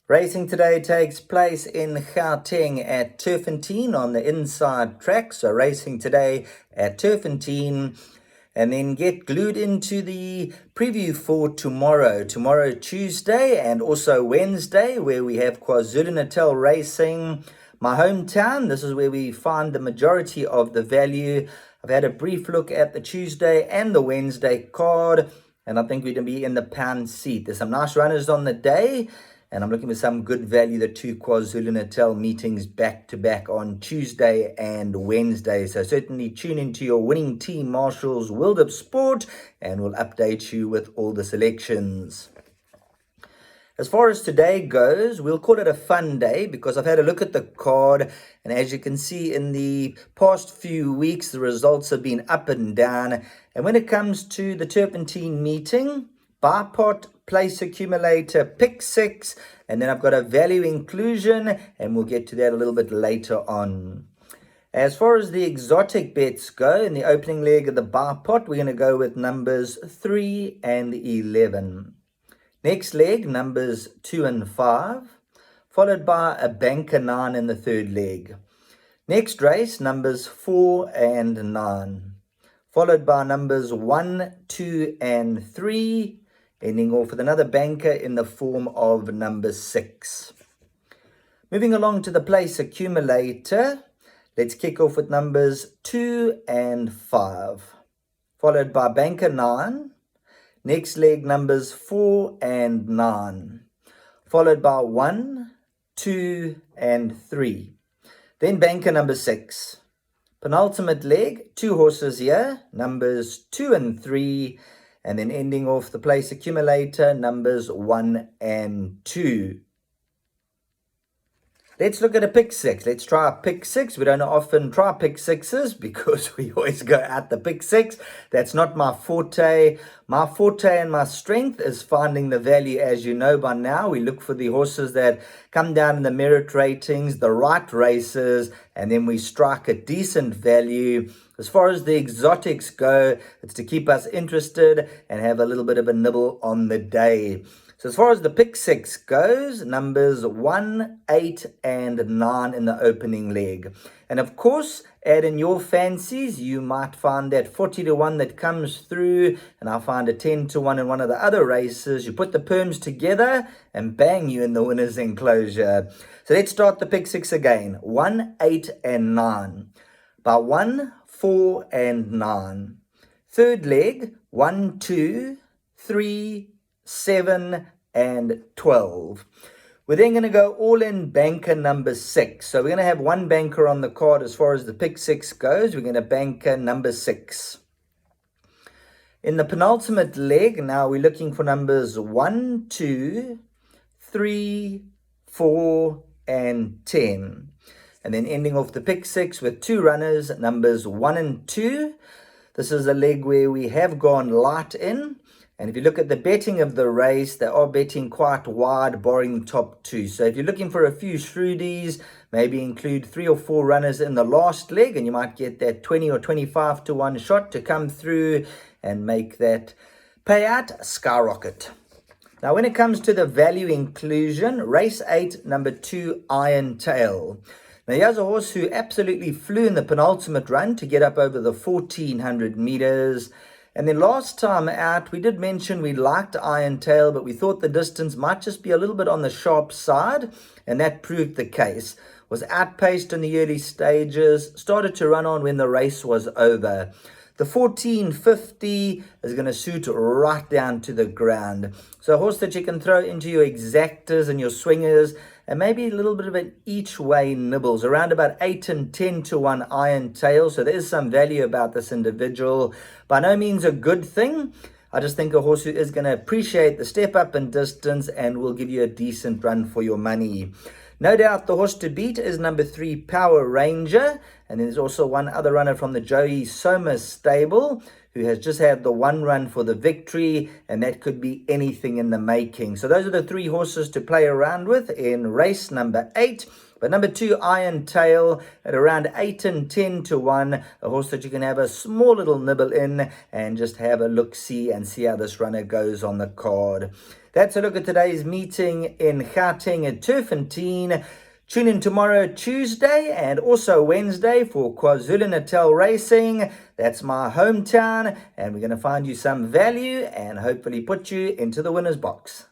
Racing today takes place in Gauteng at Turffontein on the inside track. So racing today at Turffontein, and then get glued into the preview for tomorrow Tuesday, and also Wednesday, where we have KwaZulu-Natal racing, my hometown. This is where we find the majority of the value. I've had a brief look at the Tuesday and the Wednesday card, and I think we're going to be in the pound seat. There's some nice runners on the day, and I'm looking for some good value. The two KwaZulu-Natal meetings back-to-back on Tuesday and Wednesday. So certainly tune into your winning team, Marshall's World of Sport, and we'll update you with all the selections. As far as today goes, we'll call it a fun day because I've had a look at the card, and as you can see in the past few weeks, the results have been up and down. And when it comes to the Turffontein meeting, buy pot, place accumulator, pick six, and then I've got a value inclusion, and we'll get to that a little bit later on. As far as the exotic bets go, in the opening leg of the buy pot, we're going to go with numbers 3 and 11. Next leg, numbers 2 and 5, followed by a banker 9 in the third leg. Next race, numbers 4 and 9, followed by numbers 1, 2 and 3, ending off with another banker in the form of number 6. Moving along to the place accumulator, let's kick off with numbers 2 and 5, followed by banker 9. Next leg, numbers 4 and 9, followed by 1, 2 and 3. Then banker number 6. Penultimate leg, 2 horses here, numbers 2 and 3, and then ending off the place accumulator, numbers 1 and 2. Let's look at a pick six. Let's try a pick six. We don't often try pick sixes because we always go at the pick six. That's not my forte. My forte and my strength is finding the value. As you know by now, we look for the horses that come down in the merit ratings, the right races, and then we strike a decent value. As far as the exotics go, it's to keep us interested and have a little bit of a nibble on the day. So as far as the pick six goes, numbers 1, 8, and 9 in the opening leg. And of course, add in your fancies. You might find that 40 to 1 that comes through, and I'll find a 10 to 1 in one of the other races. You put the perms together, and bang, you in the winner's enclosure. So let's start the pick six again. 1, 8, and 9. By 1, 4, and 9. Third leg, 1, 2, 3, 7 and 12. We're then going to go all in banker number 6. So we're going to have one banker on the card as far as the pick six goes. We're going to banker number 6. In the penultimate leg, now we're looking for numbers 1, 2, 3, 4, and 10. And then ending off the pick six with 2 runners, numbers 1 and 2. This is a leg where we have gone light in. And if you look at the betting of the race, they are betting quite wide, barring the top 2. So if you're looking for a few shrewdies, maybe include 3 or 4 runners in the last leg, and you might get that 20 or 25 to 1 shot to come through and make that payout skyrocket. Now, when it comes to the value inclusion, race 8, number 2, Iron Tail. Now, here's a horse who absolutely flew in the penultimate run to get up over the 1,400 meters. And then last time out, we did mention we liked Iron Tail, but we thought the distance might just be a little bit on the sharp side, and that proved the case. Was outpaced in the early stages, started to run on when the race was over. The 1450 is going to suit right down to the ground. So a horse that you can throw into your exactors and your swingers, and maybe a little bit of an each way nibbles, around about 8 and 10 to 1 Iron Tail. So there is some value about this individual. By no means a good thing. I just think a horse who is going to appreciate the step up in distance and will give you a decent run for your money. No doubt the horse to beat is number 3, Power Ranger. And there's also one other runner from the Joey Somas stable who has just had the one run for the victory, and that could be anything in the making. So those are the 3 horses to play around with in race number 8. But number 2, Iron Tail, at around 8 and 10 to 1, a horse that you can have a small little nibble in and just have a look-see and see how this runner goes on the card. That's a look at today's meeting in Gauteng at Turffontein. Tune in tomorrow, Tuesday, and also Wednesday for KwaZulu-Natal Racing. That's my hometown, and we're going to find you some value and hopefully put you into the winner's box.